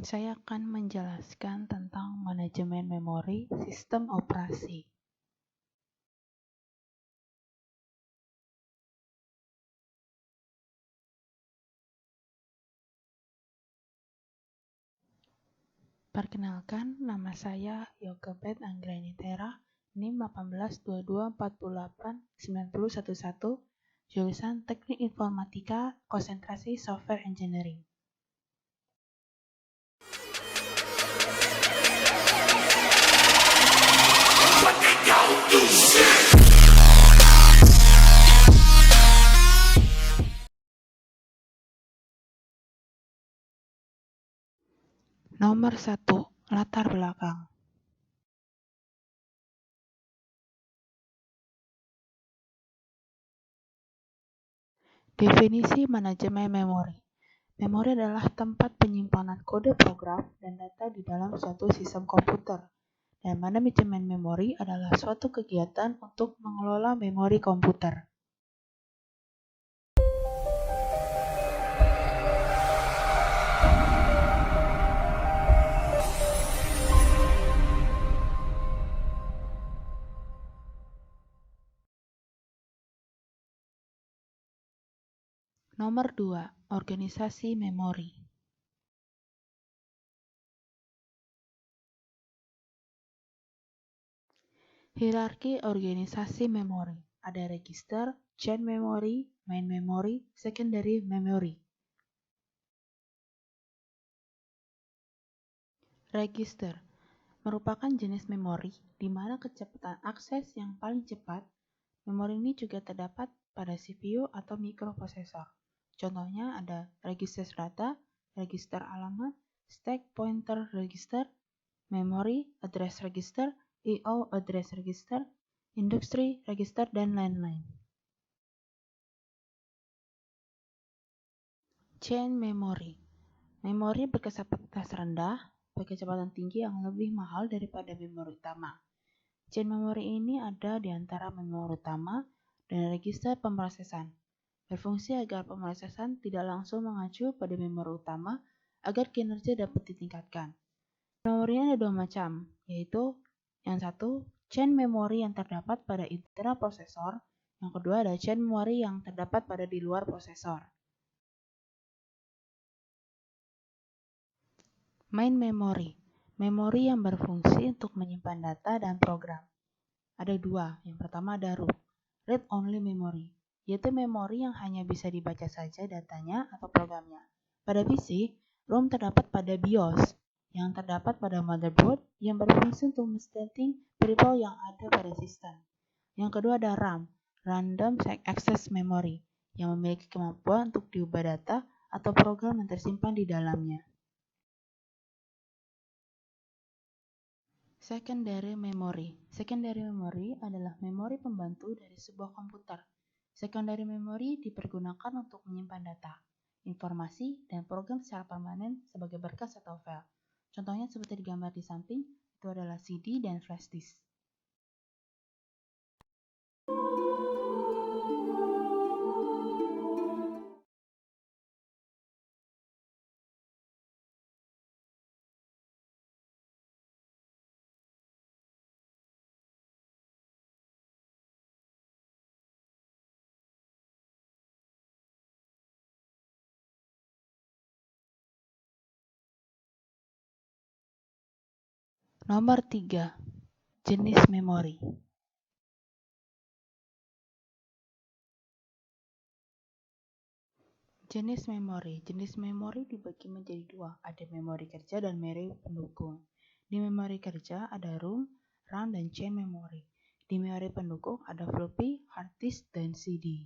Saya akan menjelaskan tentang manajemen memori sistem operasi. Perkenalkan, nama saya Yokebet Anggranitera, NIM 1822489011, jurusan Teknik Informatika, konsentrasi Software Engineering. Nomor 1. Latar belakang. Definisi manajemen memori. Memori adalah tempat penyimpanan kode program dan data di dalam suatu sistem komputer. Dan manajemen memori adalah suatu kegiatan untuk mengelola memori komputer. Nomor 2. Organisasi memori. Hierarki organisasi memori. Ada register, chain memory, main memory, secondary memory. Register merupakan jenis memori di mana kecepatan akses yang paling cepat. Memori ini juga terdapat pada CPU atau mikroprosesor. Contohnya ada register data, register alamat, stack pointer register, memory address register, I/O address register, industry register, dan lain-lain. Chain memory. Memori berkapasitas rendah, berkecepatan tinggi yang lebih mahal daripada memori utama. Chain memory ini ada di antara memori utama dan register pemrosesan. Berfungsi agar pemrosesan tidak langsung mengacu pada memori utama agar kinerja dapat ditingkatkan. Memorinya ada dua macam, yaitu yang satu, chain memory yang terdapat pada internal prosesor, yang kedua ada chain memory yang terdapat pada di luar prosesor. Main memory, memori yang berfungsi untuk menyimpan data dan program. Ada dua, yang pertama ada ROM, read only memory, yaitu memori yang hanya bisa dibaca saja datanya atau programnya. Pada PC, ROM terdapat pada BIOS, yang terdapat pada motherboard yang berfungsi untuk men-setting variable yang ada pada sistem. Yang kedua ada RAM, random access memory, yang memiliki kemampuan untuk diubah data atau program yang tersimpan di dalamnya. Secondary memory. Secondary memory adalah memori pembantu dari sebuah komputer. Secondary memory dipergunakan untuk menyimpan data, informasi, dan program secara permanen sebagai berkas atau file. Contohnya seperti digambar di samping, itu adalah CD dan flash disk. Nomor 3. Jenis memori. Jenis memori dibagi menjadi dua, ada memori kerja dan memori pendukung. Di memori kerja ada ROM, RAM, dan chain memory. Di memori pendukung ada floppy, hard disk, dan CD.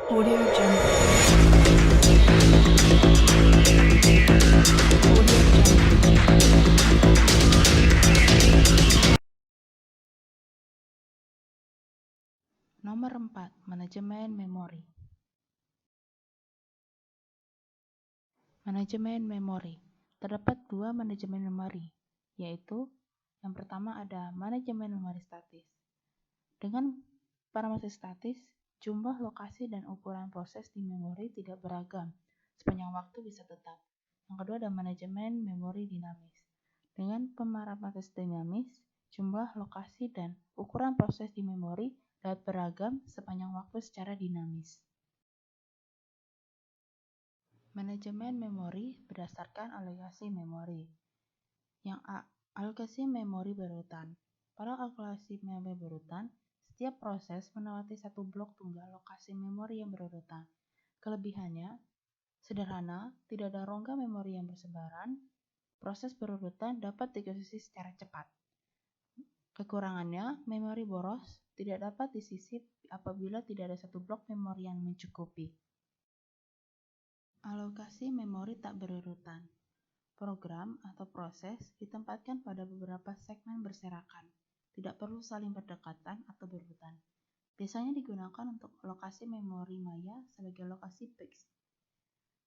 Audio Jungle. Nomor 4. Manajemen memori. Manajemen memori. Terdapat dua manajemen memori, yaitu yang pertama ada manajemen memori statis. Dengan parameter statis, jumlah lokasi dan ukuran proses di memori tidak beragam, sepanjang waktu bisa tetap. Yang kedua ada manajemen memori dinamis. Dengan pemarapates dinamis, jumlah, lokasi, dan ukuran proses di memori dapat beragam sepanjang waktu secara dinamis. Manajemen memori berdasarkan alokasi memori. Yang A. Alokasi memori berurutan. Pada alokasi memori berurutan, setiap proses melewati satu blok tunggal lokasi memori yang berurutan. Kelebihannya, sederhana, tidak ada rongga memori yang bersebaran, proses berurutan dapat dieksekusi secara cepat. Kekurangannya, memori boros tidak dapat disisip apabila tidak ada satu blok memori yang mencukupi. Alokasi memori tak berurutan. Program atau proses ditempatkan pada beberapa segmen berserakan, tidak perlu saling berdekatan atau berurutan. Biasanya digunakan untuk lokasi memori maya sebagai lokasi fix.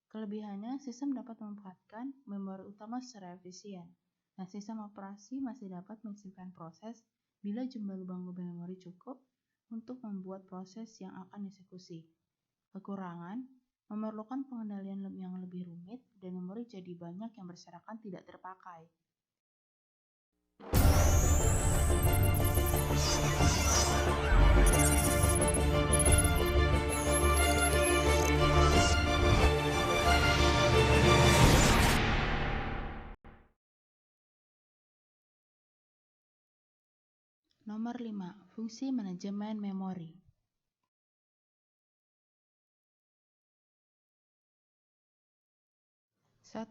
Kelebihannya, sistem dapat memanfaatkan memori utama secara efisien, dan sistem operasi masih dapat mengisikan proses bila jumlah lubang-lubang memori cukup untuk membuat proses yang akan dieksekusi. Kekurangan, memerlukan pengendalian yang lebih rumit dan memori jadi banyak yang berserakan tidak terpakai. Nomor 5. Fungsi manajemen memori. 1.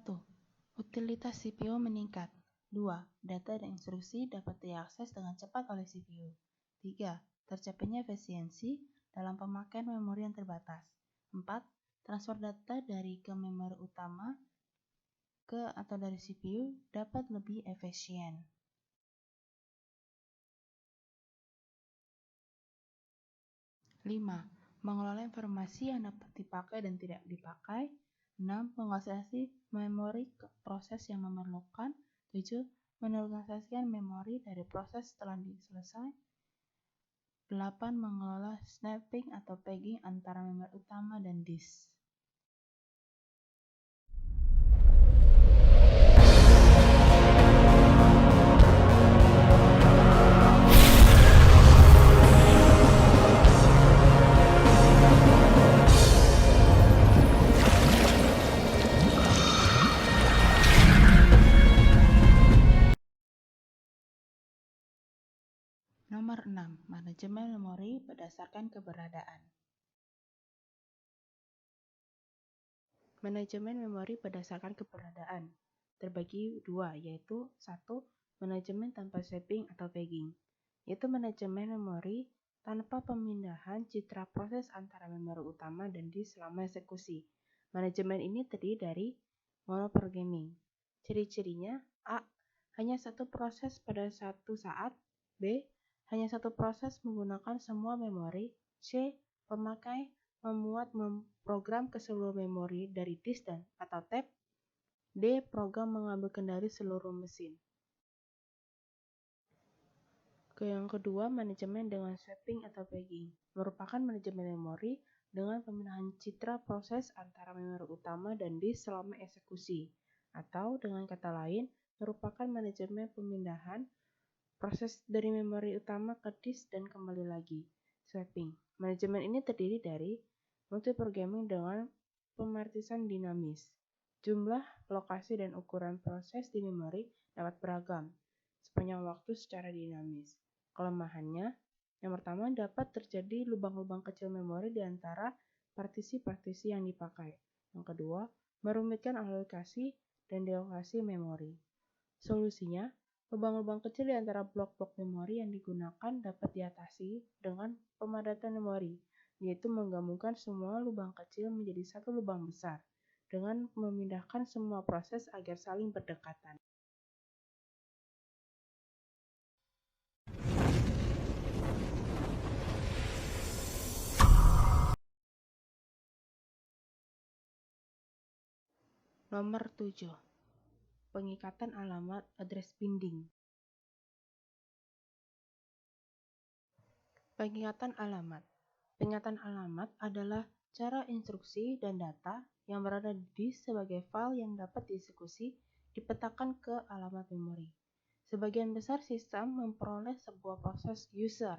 Utilitas CPU meningkat. 2. Data dan instruksi dapat diakses dengan cepat oleh CPU. 3. Tercapainya efisiensi dalam pemakaian memori yang terbatas. 4. Transfer data dari ke memori utama ke atau dari CPU dapat lebih efisien. 5. Mengelola informasi yang dapat dipakai dan tidak dipakai. 6. Mengakses memori ke proses yang memerlukan. 7. Menorganisasikan memori dari proses setelah selesai. 8. Mengelola snapping atau pegging antara memori utama dan disk. Nomor 6. Manajemen memori berdasarkan keberadaan. Manajemen memori berdasarkan keberadaan terbagi dua, yaitu 1. Manajemen tanpa swapping atau pegging, yaitu manajemen memori tanpa pemindahan citra proses antara memori utama dan disk selama eksekusi. Manajemen ini terdiri dari monoprogramming. Ciri-cirinya: A. Hanya satu proses pada satu saat. B. Hanya satu proses menggunakan semua memori. C. Pemakai memuat program ke seluruh memori dari disk dan atau tab. D. Program mengambil kendali seluruh mesin. Yang kedua, manajemen dengan swapping atau pegging merupakan manajemen memori dengan pemindahan citra proses antara memori utama dan disk selama eksekusi, atau dengan kata lain, merupakan manajemen pemindahan proses dari memori utama ke disk dan kembali lagi. Swapping. Manajemen ini terdiri dari multiprogramming dengan pemartisan dinamis. Jumlah, lokasi, dan ukuran proses di memori dapat beragam sepanjang waktu secara dinamis. Kelemahannya, yang pertama dapat terjadi lubang-lubang kecil memori di antara partisi-partisi yang dipakai. Yang kedua, merumitkan alokasi dan dealokasi memori. Solusinya, lubang-lubang kecil di antara blok-blok memori yang digunakan dapat diatasi dengan pemadatan memori, yaitu menggabungkan semua lubang kecil menjadi satu lubang besar, dengan memindahkan semua proses agar saling berdekatan. Nomor 7. Pengikatan alamat address binding. Pengikatan alamat. Pengikatan alamat adalah Cara instruksi dan data yang berada di disk sebagai file yang dapat dieksekusi dipetakan ke alamat memori. Sebagian besar sistem memperoleh sebuah proses user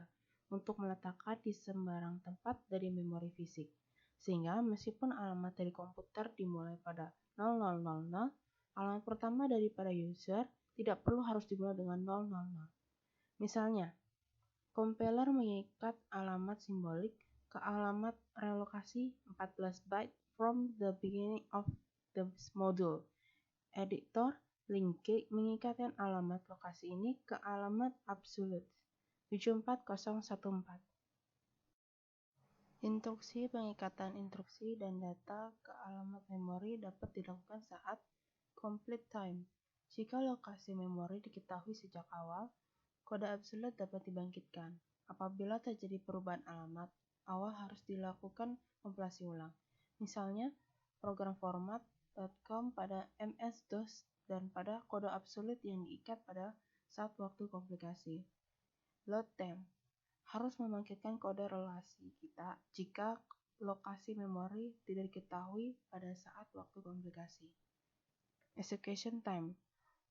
untuk meletakkan di sembarang tempat dari memori fisik. Sehingga meskipun alamat dari komputer dimulai pada 0000, alamat pertama daripada user tidak perlu harus dimulai dengan 000. Misalnya, compiler mengikat alamat simbolik ke alamat relokasi 14 byte from the beginning of the module. Editor LINKG mengikatkan alamat lokasi ini ke alamat absolute 74014. Instruksi pengikatan instruksi dan data ke alamat memori dapat dilakukan saat complete time. Jika lokasi memori diketahui sejak awal, kode absolute dapat dibangkitkan. Apabila terjadi perubahan alamat, awal harus dilakukan kompilasi ulang. Misalnya, program format.com pada MS-DOS dan pada kode absolute yang diikat pada saat waktu komplikasi. Load time harus membangkitkan kode relasi kita jika lokasi memori tidak diketahui pada saat waktu komplikasi. Execution time.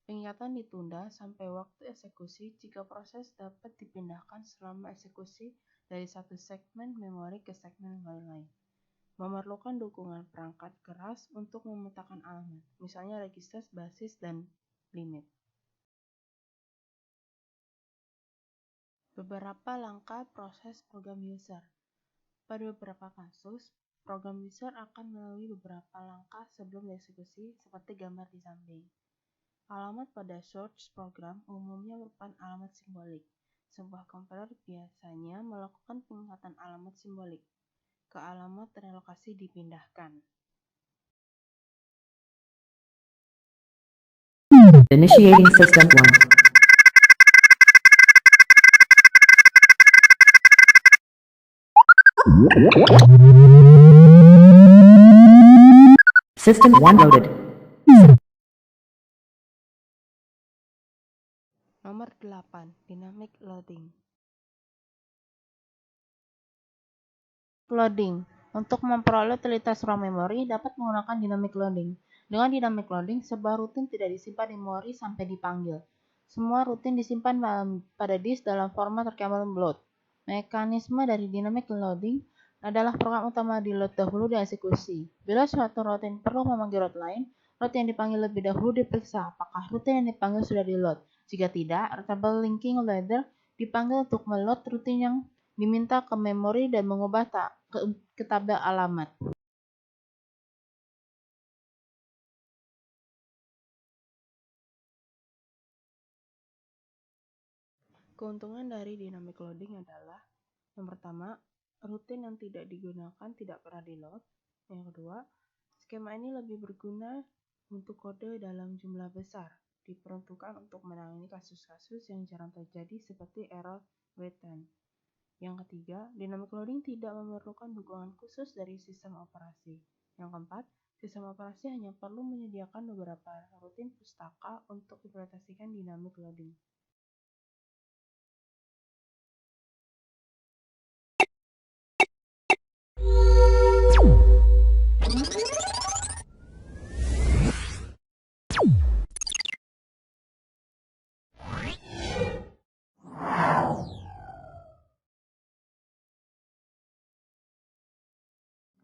Pengikatan ditunda sampai waktu eksekusi jika proses dapat dipindahkan selama eksekusi dari satu segmen memori ke segmen memori lain. Memerlukan dukungan perangkat keras untuk memetakan alamat, misalnya register, basis, dan limit. Beberapa langkah proses program user. Pada beberapa kasus, program user akan melalui beberapa langkah sebelum dieksekusi seperti gambar di samping. Alamat pada source program umumnya merupakan alamat simbolik. Sebuah compiler biasanya melakukan pengikatan alamat simbolik ke alamat relokasi dipindahkan. Initiating System 1. System 1 loaded. Nomor 8. Dynamic loading. Loading. Untuk memperoleh utilitas ruang memori dapat menggunakan dynamic loading. Dengan dynamic loading, sebuah rutin tidak disimpan di memori sampai dipanggil. Semua rutin disimpan pada disk dalam format readable load. Mekanisme dari dynamic loading adalah program utama di load dahulu dan eksekusi. Bila suatu rutin perlu memanggil root lain, root yang dipanggil lebih dahulu diperiksa apakah rutin yang dipanggil sudah di load. Jika tidak, readable linking loader dipanggil untuk meload rutin yang diminta ke memori dan mengubah ke tabel alamat. Keuntungan dari dynamic loading adalah yang pertama, rutin yang tidak digunakan tidak pernah di-load. Yang kedua, skema ini lebih berguna untuk kode dalam jumlah besar, diperuntukkan untuk menangani kasus-kasus yang jarang terjadi seperti error wait time. Yang ketiga, dynamic loading tidak memerlukan dukungan khusus dari sistem operasi. Yang keempat, sistem operasi hanya perlu menyediakan beberapa rutin pustaka untuk implementasikan dynamic loading.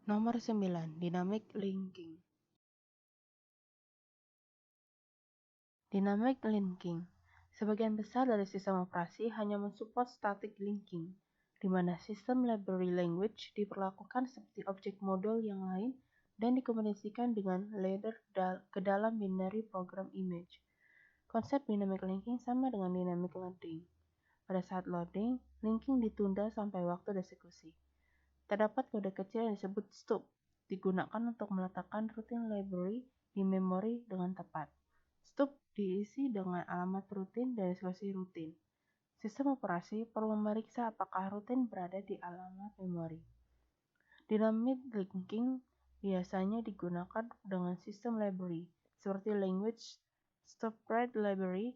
Nomor 9. Dynamic linking. Dynamic linking. Sebagian besar dari sistem operasi hanya mensupport static linking, di mana sistem library language diperlakukan seperti objek modul yang lain dan dikomunikasikan dengan ladder ke dalam binary program image. Konsep dynamic linking sama dengan dynamic loading. Pada saat loading, linking ditunda sampai waktu eksekusi. Terdapat kode kecil yang disebut stub, digunakan untuk meletakkan rutin library di memori dengan tepat. Stub diisi dengan alamat rutin dan eksekusi rutin. Sistem operasi perlu memeriksa apakah rutin berada di alamat memori. Dynamic linking biasanya digunakan dengan sistem library, seperti language stopframe library.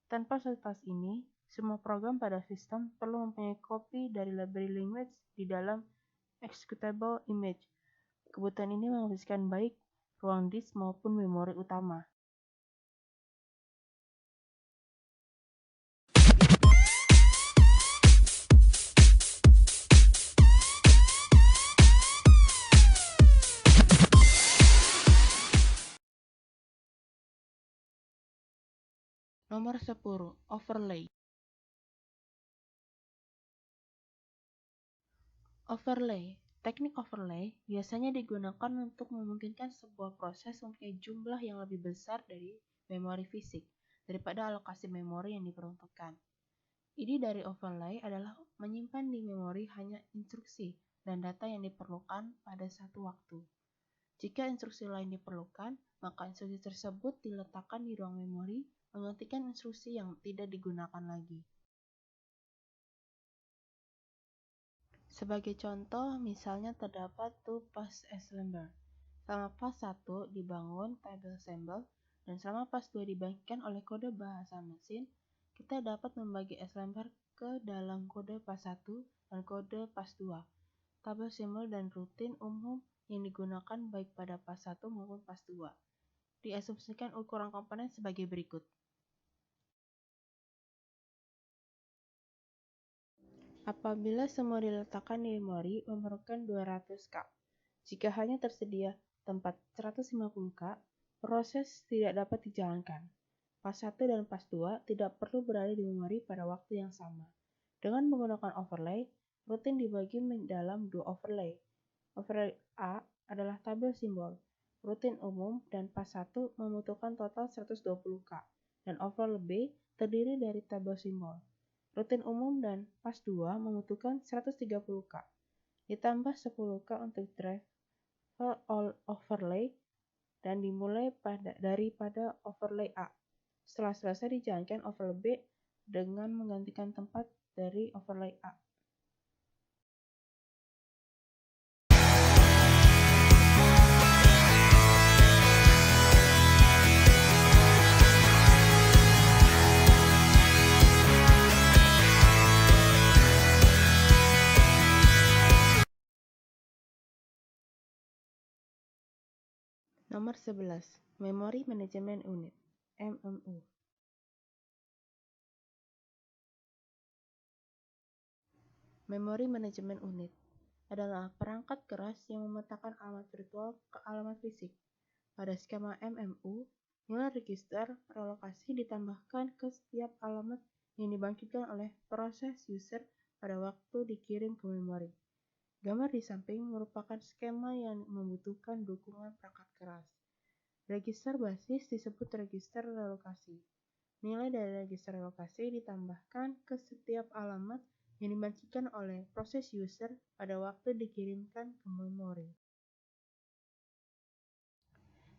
Tanpa fasilitas ini, semua program pada sistem perlu mempunyai kopi dari library language di dalam executable image. Kebutuhan ini menghabiskan baik ruang disk maupun memori utama. Nomor 10. Overlay. Overlay. Teknik overlay biasanya digunakan untuk memungkinkan sebuah proses mempunyai jumlah yang lebih besar dari memori fisik daripada alokasi memori yang diperuntukkan. Ide dari overlay adalah menyimpan di memori hanya instruksi dan data yang diperlukan pada satu waktu. Jika instruksi lain diperlukan, maka instruksi tersebut diletakkan di ruang memori menggantikan instruksi yang tidak digunakan lagi. Sebagai contoh, misalnya terdapat two pass assembler. Selama pas 1 dibangun table assemble dan selama pas 2 dibagikan oleh kode bahasa mesin, kita dapat membagi assembler ke dalam kode pas 1 dan kode pas 2. Tabel simbol dan rutin umum yang digunakan baik pada pas 1 maupun pas 2. Diasumsikan ukuran komponen sebagai berikut. Apabila semua diletakkan di memori memerlukan 200K. Jika hanya tersedia tempat 150K, proses tidak dapat dijalankan. Pas 1 dan pas 2 tidak perlu berada di memori pada waktu yang sama. Dengan menggunakan overlay, rutin dibagi dalam dua overlay. Overlay A adalah tabel simbol. Rutin umum dan pas 1 membutuhkan total 120K, dan overlay B terdiri dari tabel simbol. Rutin umum dan pas 2 membutuhkan 130K, ditambah 10K untuk drive overlay dan dimulai daripada overlay A. Setelah selesai dijalankan overlay B dengan menggantikan tempat dari overlay A. Nomor 11. Memory Management Unit (MMU). Memory Management Unit adalah perangkat keras yang memetakan alamat virtual ke alamat fisik. Pada skema MMU, nilai register relokasi ditambahkan ke setiap alamat yang dibangkitkan oleh proses user pada waktu dikirim ke memori. Gambar di samping merupakan skema yang membutuhkan dukungan perangkat keras. Register basis disebut register relokasi. Nilai dari register relokasi ditambahkan ke setiap alamat yang dibagikan oleh proses user pada waktu dikirimkan ke memori.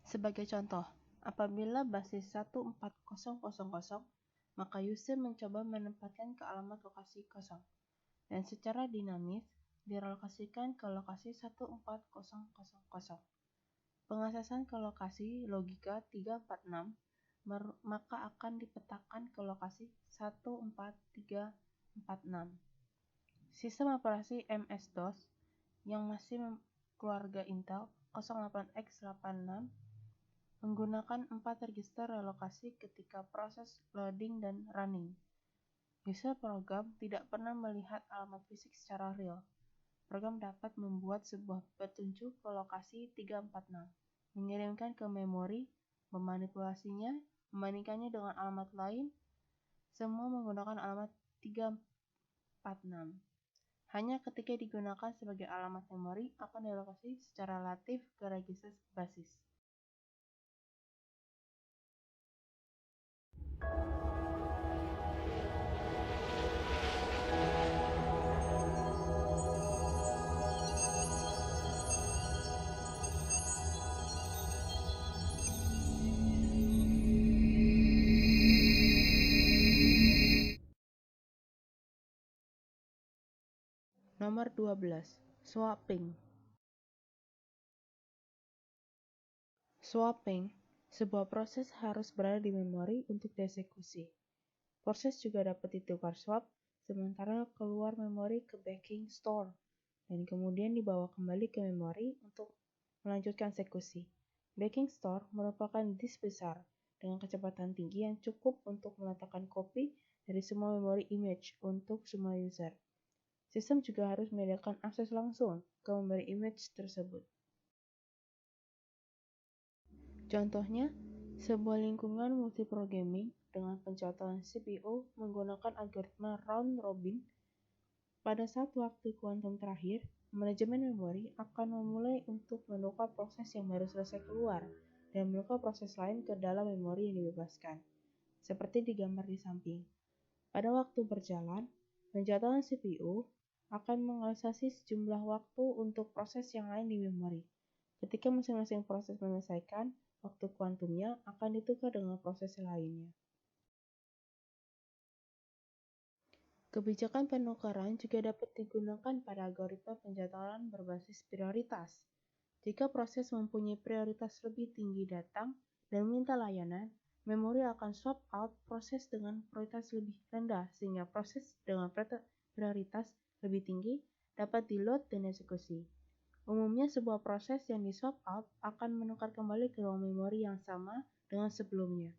Sebagai contoh, apabila basis 14000, maka user mencoba menempatkan ke alamat lokasi 0, dan secara dinamis direlokasikan ke lokasi 14000. Pengaksesan ke lokasi logika 346 maka akan dipetakan ke lokasi 14346. Sistem operasi MS-DOS yang masih keluarga Intel 08x86 menggunakan 4 register relokasi ketika proses loading dan running. User program tidak pernah melihat alamat fisik secara real. Program dapat membuat sebuah petunjuk ke lokasi 346, mengirimkan ke memori, memanipulasinya, membandingkannya dengan alamat lain, semua menggunakan alamat 346. Hanya ketika digunakan sebagai alamat memori akan direlokasi secara relatif ke register basis. Nomor 12. Swapping. Swapping, sebuah proses harus berada di memori untuk dieksekusi. Proses juga dapat ditukar swap, sementara keluar memori ke backing store, dan kemudian dibawa kembali ke memori untuk melanjutkan eksekusi. Backing store merupakan disk besar dengan kecepatan tinggi yang cukup untuk meletakkan kopi dari semua memori image untuk semua user. Sistem juga harus menyediakan akses langsung ke memori image tersebut. Contohnya, sebuah lingkungan multiprogramming dengan pencatatan CPU menggunakan algoritma round robin. Pada saat waktu kuantum terakhir, manajemen memori akan memulai untuk menukar proses yang baru selesai keluar dan menukar proses lain ke dalam memori yang dibebaskan, seperti digambar di samping. Pada waktu berjalan, pencatatan CPU akan mengalokasi sejumlah waktu untuk proses yang lain di memori. Ketika masing-masing proses menyelesaikan, waktu kuantumnya akan ditukar dengan proses lainnya. Kebijakan penukaran juga dapat digunakan pada algoritma pencatatan berbasis prioritas. Jika proses mempunyai prioritas lebih tinggi datang dan meminta layanan, memori akan swap out proses dengan prioritas lebih rendah sehingga proses dengan prioritas lebih tinggi dapat di-load dan eksekusi. Umumnya sebuah proses yang di-swap out akan menukar kembali ke ruang memori yang sama dengan sebelumnya.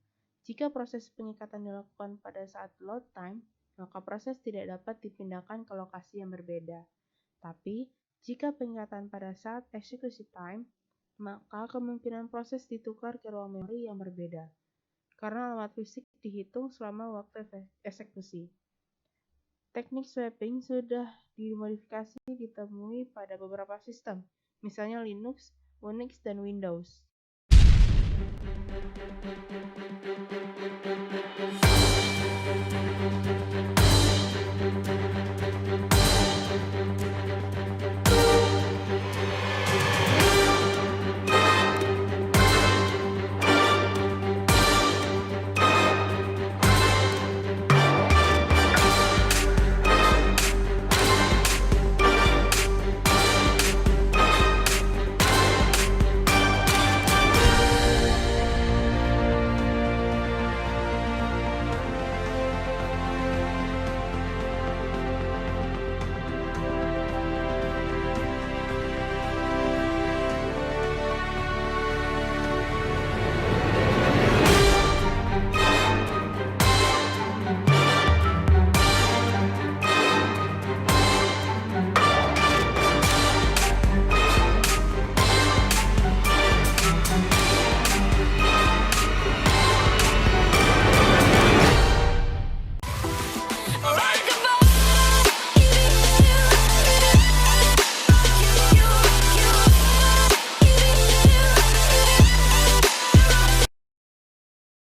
Jika proses pengikatan dilakukan pada saat load time, maka proses tidak dapat dipindahkan ke lokasi yang berbeda. Tapi, jika pengikatan pada saat eksekusi time, maka kemungkinan proses ditukar ke ruang memori yang berbeda, karena alamat fisik dihitung selama waktu eksekusi. Teknik swapping sudah dimodifikasi ditemui pada beberapa sistem, misalnya Linux, Unix, dan Windows.